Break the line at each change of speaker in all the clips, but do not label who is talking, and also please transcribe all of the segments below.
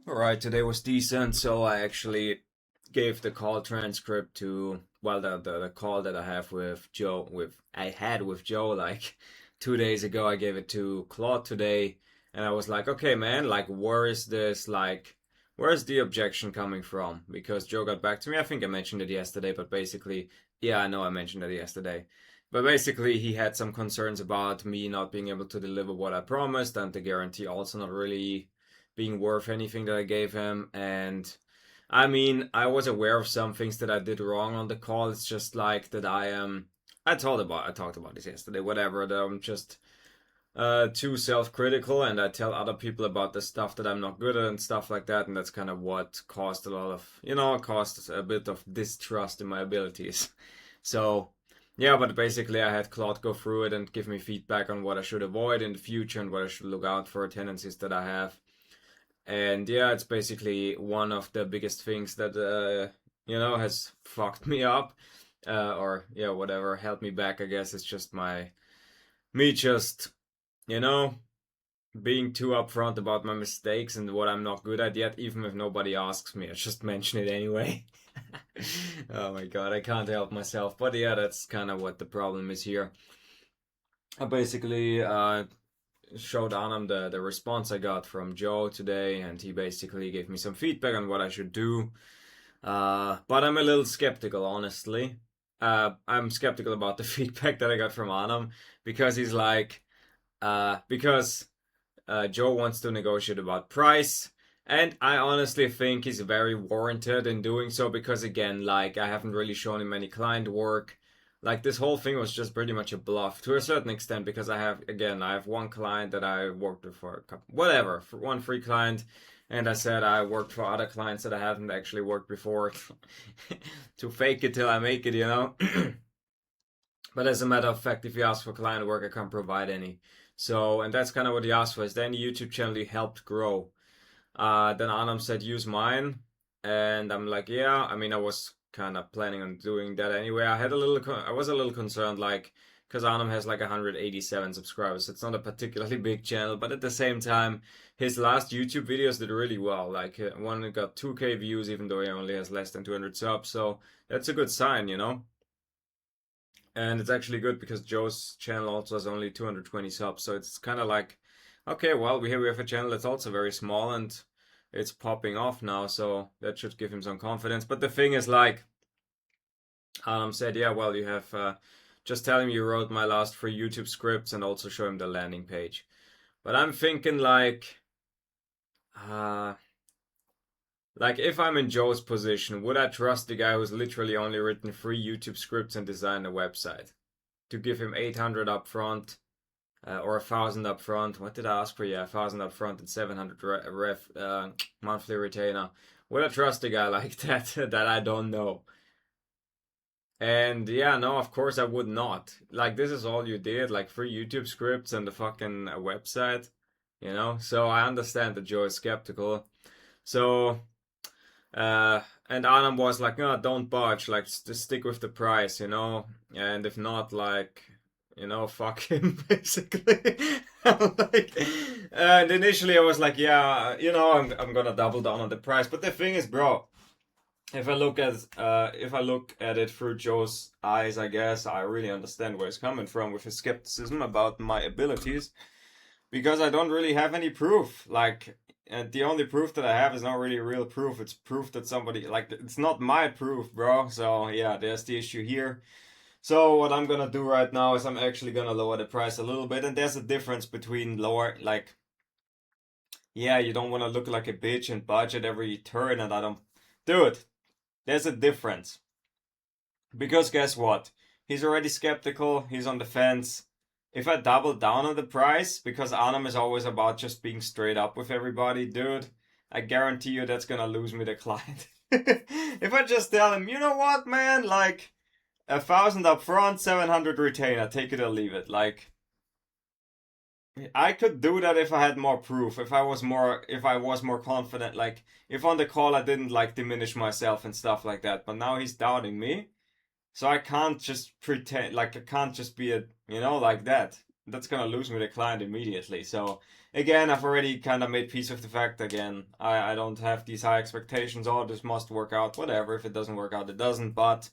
Alright, today was decent, so I actually gave the call transcript to, well, the call that I have with Joe, I had with Joe like 2 days ago. I gave it to Claude today, and I was like, okay, man, like, where is this, like, where's the objection coming from? Because Joe got back to me. I think I mentioned it yesterday, but basically, yeah, I know I mentioned it yesterday. But basically, he had some concerns about me not being able to deliver what I promised, and the guarantee also not really being worth anything that I gave him. And I mean, I was aware of some things that I did wrong on the call. It's just like that I am. I talked about this yesterday. Whatever. That I'm just too self-critical, and I tell other people about the stuff that I'm not good at and stuff like that. And that's kind of what caused a lot of, caused a bit of distrust in my abilities. So. Yeah, but basically, I had Claude go through it and give me feedback on what I should avoid in the future and what I should look out for, tendencies that I have. And yeah, it's basically one of the biggest things that has fucked me up, or yeah, whatever held me back. I guess it's just me just you know being too upfront about my mistakes and what I'm not good at yet, even if nobody asks me. I just mention it anyway. Oh my god, I can't help myself. But yeah, that's kind of what the problem is here. I basically showed Anam the response I got from Joe today, and he basically gave me some feedback on what I should do. But I'm a little skeptical, honestly. I'm skeptical about the feedback that I got from Anam because he's like, because Joe wants to negotiate about price. And I honestly think he's very warranted in doing so because, again, like, I haven't really shown him any client work. Like, this whole thing was just pretty much a bluff to a certain extent because I have one client that I worked with for a couple, whatever, for one free client. And I said I worked for other clients that I haven't actually worked before to fake it till I make it. But as a matter of fact, if you ask for client work, I can't provide any. So, and that's kind of what he asked for. Is then the YouTube channel he helped grow. Then Anam said, use mine. And I'm like, yeah, I mean, I was kind of planning on doing that anyway. I was a little concerned, like, because Anam has like 187 subscribers. It's not a particularly big channel, but at the same time, his last YouTube videos did really well. Like, one got 2K views, even though he only has less than 200 subs. So that's a good sign. And it's actually good because Joe's channel also has only 220 subs. So it's kind of like, okay, well, we have a channel that's also very small and it's popping off now. So that should give him some confidence. But the thing is, like, said, yeah, well, you have, just tell him you wrote my last 3 YouTube scripts and also show him the landing page. But I'm thinking, uh, like, if I'm in Joe's position, would I trust the guy who's literally only written 3 YouTube scripts and designed a website? To give him 800 up front, or 1,000 up front. What did I ask for? Yeah, 1,000 up front and 700 monthly retainer. Would I trust a guy like that that I don't know? And yeah, no, of course I would not. Like, this is all you did, like 3 YouTube scripts and the fucking website. So I understand that Joe is skeptical. So and Adam was like, no, don't budge, like, just stick with the price. And if not, like, fuck him, basically. Like, and initially I was like, yeah, I'm gonna double down on the price. But the thing is, bro, if I look at it through Joe's eyes, I guess I really understand where he's coming from with his skepticism about my abilities because I don't really have any proof. Like, and the only proof that I have is not really real proof. It's proof that somebody, like, it's not my proof, bro. So yeah, there's the issue here. So what I'm gonna do right now is I'm actually gonna lower the price a little bit, and there's a difference between lower, like, yeah, you don't want to look like a bitch and budget every turn, and I don't do it. There's a difference because guess what? He's already skeptical. He's on the fence. If I double down on the price, because Anam is always about just being straight up with everybody, dude, I guarantee you that's gonna lose me the client. If I just tell him, you know what, man, like, 1,000 up front, 700 retainer, take it or leave it. Like, I could do that if I had more proof, if I was more confident, like, if on the call I didn't, like, diminish myself and stuff like that. But now he's doubting me. So I can't just pretend, like, I can't just be like that. that's gonna lose me the client immediately. So again, I've already kind of made peace with the fact again. I don't have these high expectations. Oh, this must work out. Whatever. If it doesn't work out, it doesn't. But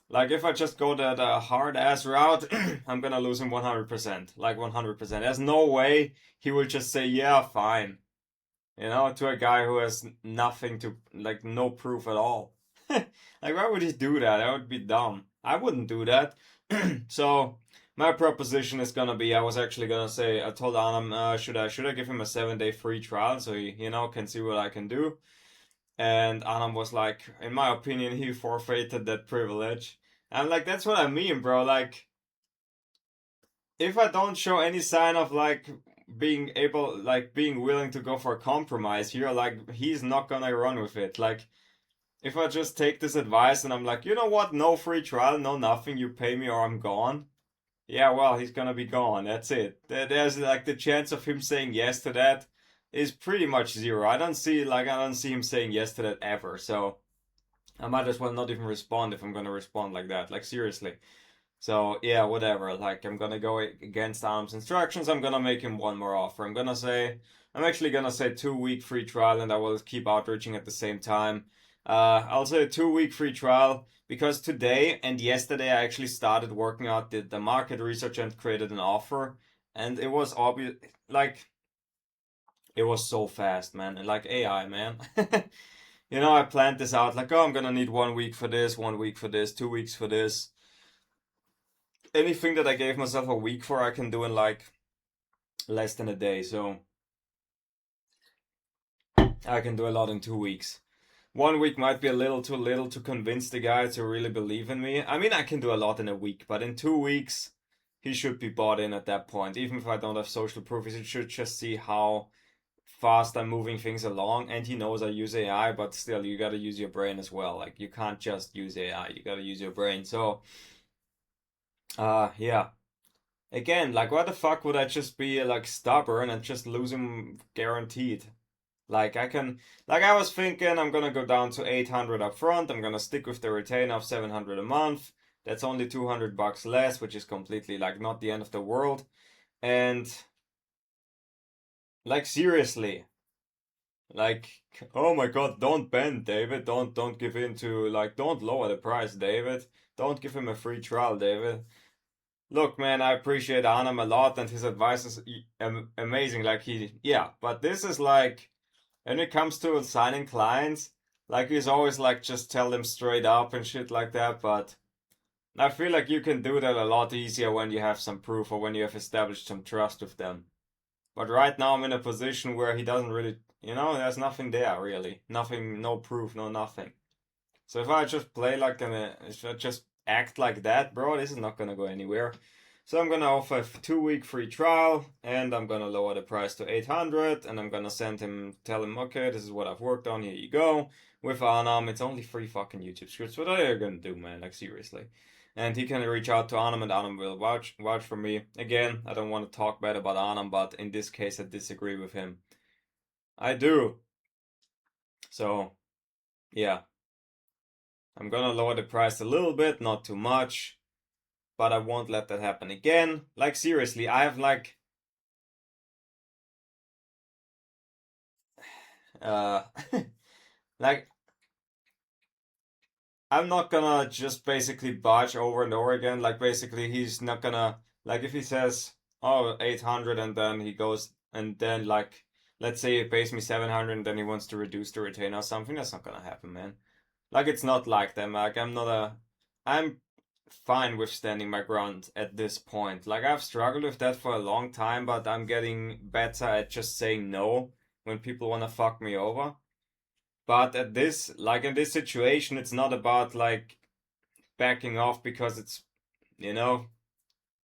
like if I just go that hard ass route, I'm gonna lose him 100%. Like 100%. There's no way he will just say yeah, fine. You know, to a guy who has nothing to, like, no proof at all. Like, why would he do that? That would be dumb. I wouldn't do that. So, my proposition is gonna be, I was actually gonna say, I told Anam, should I give him a 7-day free trial so he, can see what I can do? And Anam was like, in my opinion, he forfeited that privilege. I'm like, that's what I mean, bro. Like, if I don't show any sign of like being able, like being willing to go for a compromise here, like he's not gonna run with it. Like if I just take this advice and I'm like, you know what, no free trial, no nothing, you pay me or I'm gone. Yeah, well, he's gonna be gone. That's it. There's like the chance of him saying yes to that is pretty much zero. I don't see him saying yes to that ever. So I might as well not even respond if I'm gonna respond like that. Like seriously. So yeah, whatever. Like I'm gonna go against Adam's instructions. I'm gonna make him one more offer. I'm actually gonna say 2 week free trial, and I will keep outreaching at the same time. I'll say a 2 week free trial because today and yesterday I actually started working out the market research and created an offer, and it was obvious. Like it was so fast, man, and like AI, man. I planned this out like, oh, I'm gonna need 1 week for this, 1 week for this, 2 weeks for this. Anything that I gave myself a week for, I can do in like less than a day. So I can do a lot in 2 weeks. 1 week might be a little too little to convince the guy to really believe in me. I mean, I can do a lot in a week, but in 2 weeks, he should be bought in at that point. Even if I don't have social proof, he should just see how fast I'm moving things along. And he knows I use AI, but still, you gotta use your brain as well. Like, you can't just use AI, you gotta use your brain. So, yeah. Again, like, why the fuck would I just be like stubborn and just lose him guaranteed? Like, I was thinking I'm gonna go down to 800 up front. I'm gonna stick with the retainer of 700 a month. That's only $200 less, which is completely like not the end of the world. And like, seriously, like, oh my God, don't bend, David. Don't give in to like, don't lower the price, David. Don't give him a free trial, David. Look, man, I appreciate Anam a lot, and his advice is amazing. Like yeah, but this is like when it comes to signing clients, like he's always like just tell them straight up and shit like that. But I feel like you can do that a lot easier when you have some proof or when you have established some trust with them. But right now I'm in a position where he doesn't really, there's nothing there really, nothing, no proof, no nothing. So if I just play like if I just act like that, bro, this is not gonna go anywhere. So I'm gonna offer a 2 week free trial, and I'm gonna lower the price to 800, and I'm gonna tell him, okay, this is what I've worked on. Here you go. With Anam, it's only 3 fucking YouTube scripts. What are you gonna do, man? Like seriously. And he can reach out to Anam, and Anam will vouch for me. Again, I don't want to talk bad about Anam, but in this case, I disagree with him. I do. So yeah. I'm gonna lower the price a little bit, not too much, but I won't let that happen again. Like seriously, I have like uh like I'm not gonna just basically budge over and over again. Like basically he's not gonna like if he says oh 800 and then he goes and then like let's say he pays me 700 and then he wants to reduce the retainer or something, that's not gonna happen, man. Like it's not like that. Like I'm fine with standing my ground at this point. Like I've struggled with that for a long time, but I'm getting better at just saying no when people wanna fuck me over. But like in this situation, it's not about like backing off because it's, you know,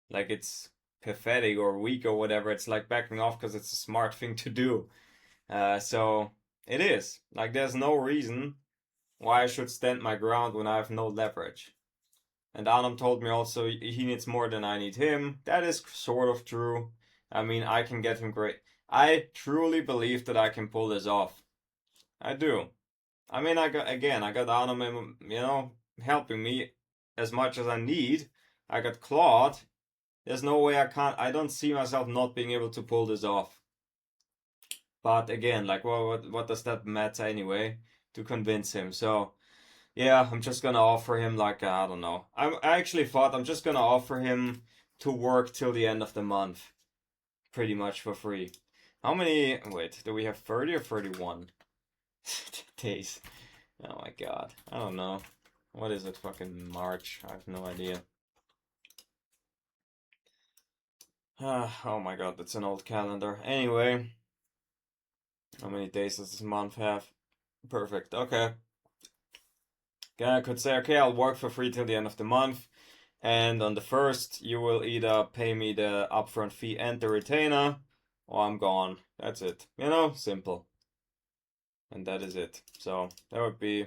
like it's pathetic or weak or whatever. It's like backing off because it's a smart thing to do. So it is. Like there's no reason why I should stand my ground when I have no leverage. And Anam told me also he needs more than I need him. That is sort of true. I mean, I can get him great. I truly believe that I can pull this off. I do. I mean, I got Anam, helping me as much as I need. I got Claude. There's no way I don't see myself not being able to pull this off. But again, like, well, what does that matter anyway? To convince him. So, yeah, I'm just gonna offer him, like, I don't know. I actually thought I'm just gonna offer him to work till the end of the month. Pretty much for free. How many, wait, do we have 30 or 31 days? Oh my god. I don't know. What is it? Fucking March? I have no idea. Oh my god, that's an old calendar. Anyway, how many days does this month have? Perfect. Okay. Then I could say, okay, I'll work for free till the end of the month. And on the first, you will either pay me the upfront fee and the retainer, or I'm gone. That's it. You know, simple. And that is it. So that would be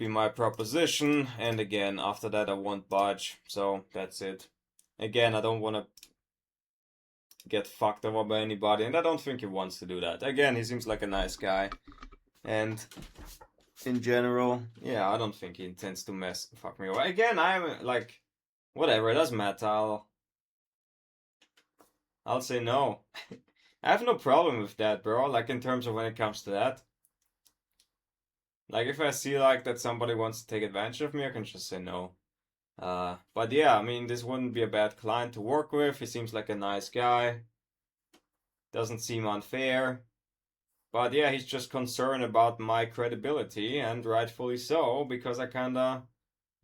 my proposition. And again, after that, I won't budge. So that's it. Again, I don't want to get fucked over by anybody, and I don't think he wants to do that. Again, he seems like a nice guy, and in general, yeah, I don't think he intends to fuck me over. Again, I'm like, whatever, it doesn't matter. I'll say no. I have no problem with that, bro. Like, in terms of when it comes to that. Like, if I see like that somebody wants to take advantage of me, I can just say no. But yeah, I mean, this wouldn't be a bad client to work with. He seems like a nice guy. Doesn't seem unfair. But yeah, he's just concerned about my credibility, and rightfully so, because I kinda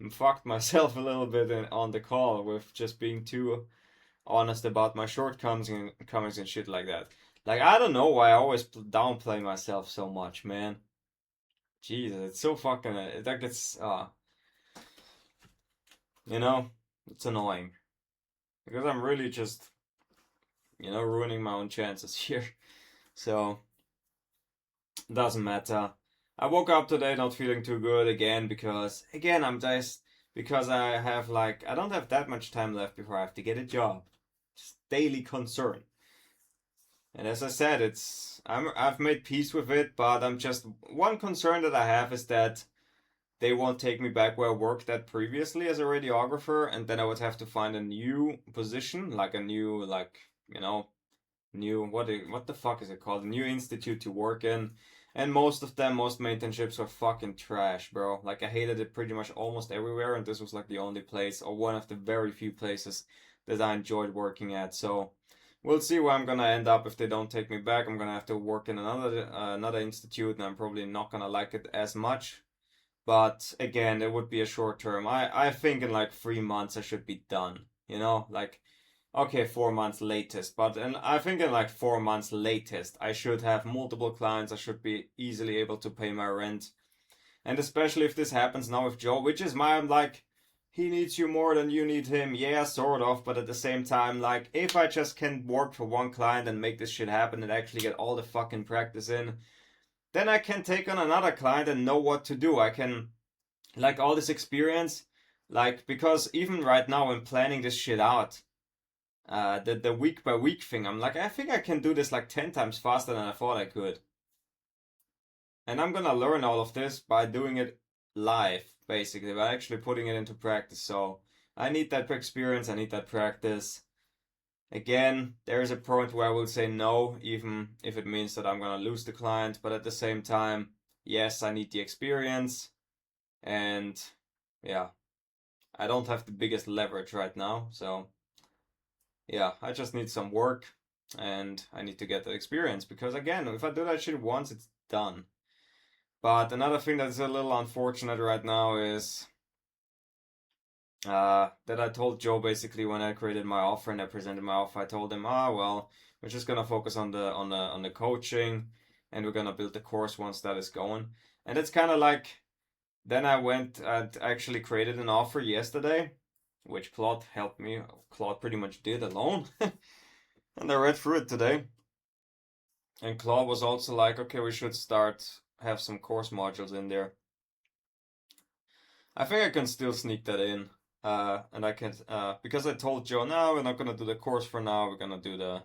fucked myself a little bit on the call with just being too honest about my shortcomings and shit like that. Like, I don't know why I always downplay myself so much, man. Jesus, it's so fucking, like, it's, you know, it's annoying. Because I'm really just, ruining my own chances here. So, doesn't matter. I woke up today not feeling too good again because, again, because I have, like, I don't have that much time left before I have to get a job. It's daily concern. And as I said, I've made peace with it, but I'm just, one concern that I have is that they won't take me back where I worked at previously as a radiographer, and then I would have to find a new position, like a new, like, new, what the fuck is it called? A new institute to work in. And most my internships were fucking trash, bro. Like, I hated it pretty much almost everywhere, and this was like the only place, or one of the very few places that I enjoyed working at. So we'll see where I'm gonna end up if they don't take me back. I'm gonna have to work in another institute, and I'm probably not gonna like it as much. But again, it would be a short term. I think in like 3 months I should be done. Like, okay, 4 months latest. But and I think in like 4 months latest, I should have multiple clients. I should be easily able to pay my rent. And especially if this happens now with Joe, which is my, I'm like, he needs you more than you need him. Yeah, sort of. But at the same time, like, if I just can work for one client and make this shit happen and actually get all the fucking practice in, then I can take on another client and know what to do. I can, like, all this experience, like, because even right now I'm planning this shit out, the week by week thing, I'm like, I think I can do this like 10 times faster than I thought I could. And I'm gonna learn all of this by doing it live, basically, by actually putting it into practice. So I need that experience, I need that practice. Again, there is a point where I will say no, even if it means that I'm gonna lose the client, but at the same time, yes, I need the experience. And yeah, I don't have the biggest leverage right now, so yeah, I just need some work and I need to get that experience because, again, if I do that shit once, it's done. But another thing that's a little unfortunate right now is that I told Joe basically when I created my offer and I presented my offer, I told him, well, we're just gonna focus on the coaching and we're gonna build the course once that is going. And it's kind of like, then I went and actually created an offer yesterday, which Claude helped me. Claude pretty much did alone. And I read through it today. And Claude was also like, okay, we should have some course modules in there. I think I can still sneak that in. And I can, because I told Joe, no, we're not gonna do the course for now. We're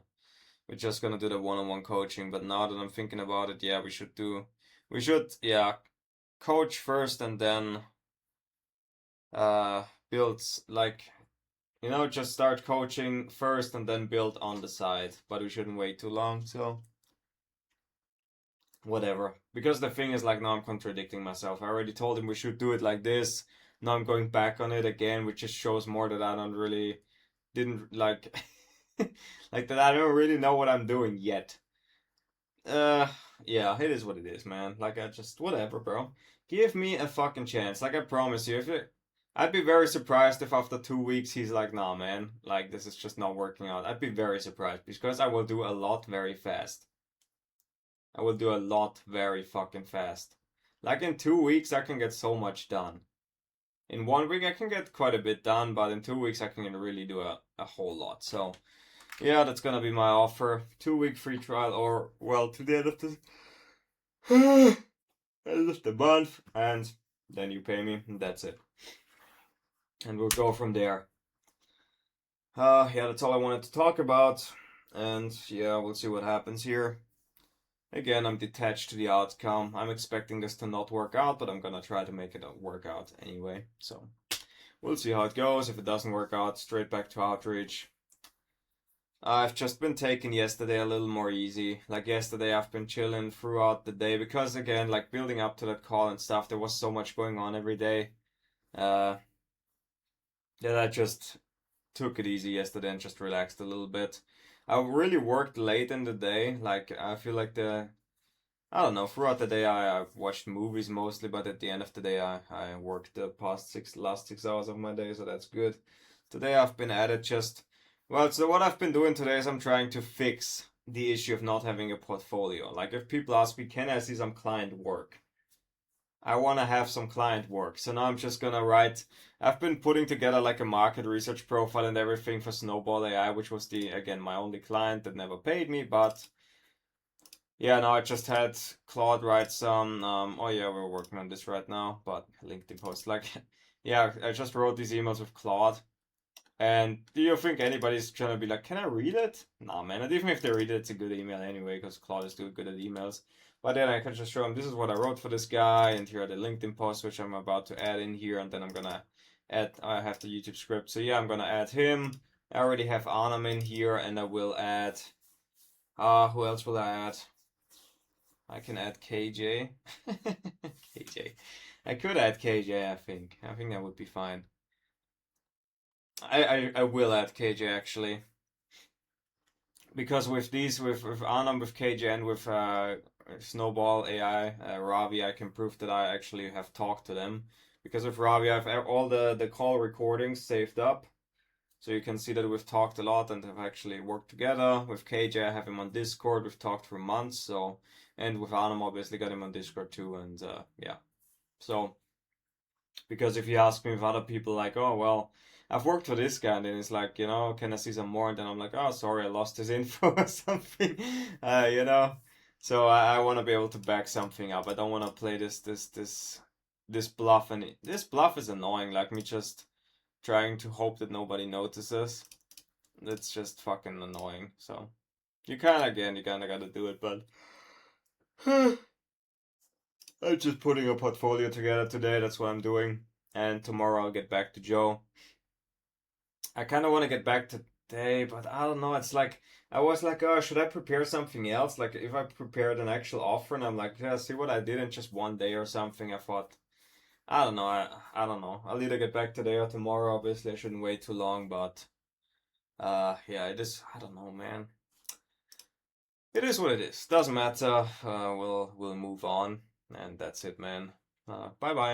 just gonna do the one-on-one coaching. But now that I'm thinking about it, yeah, yeah, coach first and then build, like, You know, just start coaching first and then build on the side. But we shouldn't wait too long, so whatever. Because the thing is, like, now I'm contradicting myself. I already told him we should do it like this. Now I'm going back on it again, which just shows more that I don't really didn't like like that I don't really know what I'm doing yet. Uh yeah, it is what it is, man. Like I just whatever, bro. Give me a fucking chance. Like I promise you, if it I'd be very surprised if after 2 weeks he's like, nah man, like this is just not working out. I'd be very surprised because I will do a lot very fast. I will do a lot very fucking fast. Like in 2 weeks, I can get so much done. In 1 week, I can get quite a bit done, but in 2 weeks, I can really do a whole lot. So, yeah, that's gonna be my offer. 2 week free trial, or, well, to the end of the, end of the month, and then you pay me, and that's it. And we'll go from there. Yeah, that's all I wanted to talk about. And yeah, we'll see what happens here. Again, I'm detached to the outcome. I'm expecting this to not work out, but I'm gonna try to make it work out anyway. So we'll see how it goes. If it doesn't work out, straight back to outreach. I've just been taking yesterday a little more easy. Like yesterday, I've been chilling throughout the day because again, like building up to that call and stuff, there was so much going on every day. Uh, that I just took it easy yesterday and just relaxed a little bit. I really worked late in the day. Like I feel like I don't know. Throughout the day, I watched movies mostly, but at the end of the day, I worked the last 6 hours of my day, so that's good. Today I've been at it just, well, so what I've been doing today is I'm trying to fix the issue of not having a portfolio. Like if people ask me, can I see some client work? I want to have some client work. So now I'm just gonna write. I've been putting together like a market research profile and everything for Snowball AI, which was again, my only client that never paid me, but yeah, no, I just had Claude write some. Oh yeah, we're working on this right now, but LinkedIn post. Like, yeah, I just wrote these emails with Claude. And do you think anybody's gonna be like, can I read it? Nah, man. And even if they read it, it's a good email anyway, because Claude is too good at emails. But then I can just show them this is what I wrote for this guy, and here are the LinkedIn posts which I'm about to add in here, and then I'm gonna add. I have the YouTube script, so yeah, I'm gonna add him. I already have Anam in here, and I will add. Who else will I add? I can add KJ. KJ. I could add KJ, I think. I think that would be fine. I will add KJ actually. Because with these, with Anam, with KJ, and with Snowball AI, Ravi, I can prove that I actually have talked to them. Because with Ravi, I have all the call recordings saved up. So you can see that we've talked a lot and have actually worked together. With KJ, I have him on Discord. We've talked for months. So, and with Anam, obviously got him on Discord too. And yeah, so because if you ask me with other people, like, oh well, I've worked for this guy, and then it's like, you know, can I see some more? And then I'm like, oh, sorry, I lost his info or something, you know. So I want to be able to back something up. I don't want to play this bluff, and this bluff is annoying. Like me just trying to hope that nobody notices. It's just fucking annoying. So you kind of gotta do it, but I'm just putting a portfolio together today. That's what I'm doing, and tomorrow I'll get back to Joe. I kind of want to get back today, but I don't know. It's like I was like, oh, should I prepare something else? Like if I prepared an actual offer, and I'm like, yeah, see what I did in just one day or something. I thought, I don't know. I don't know. I'll either get back today or tomorrow. Obviously, I shouldn't wait too long, but yeah, it is. I don't know, man. It is what it is. Doesn't matter. We'll move on, and that's it, man. Bye bye.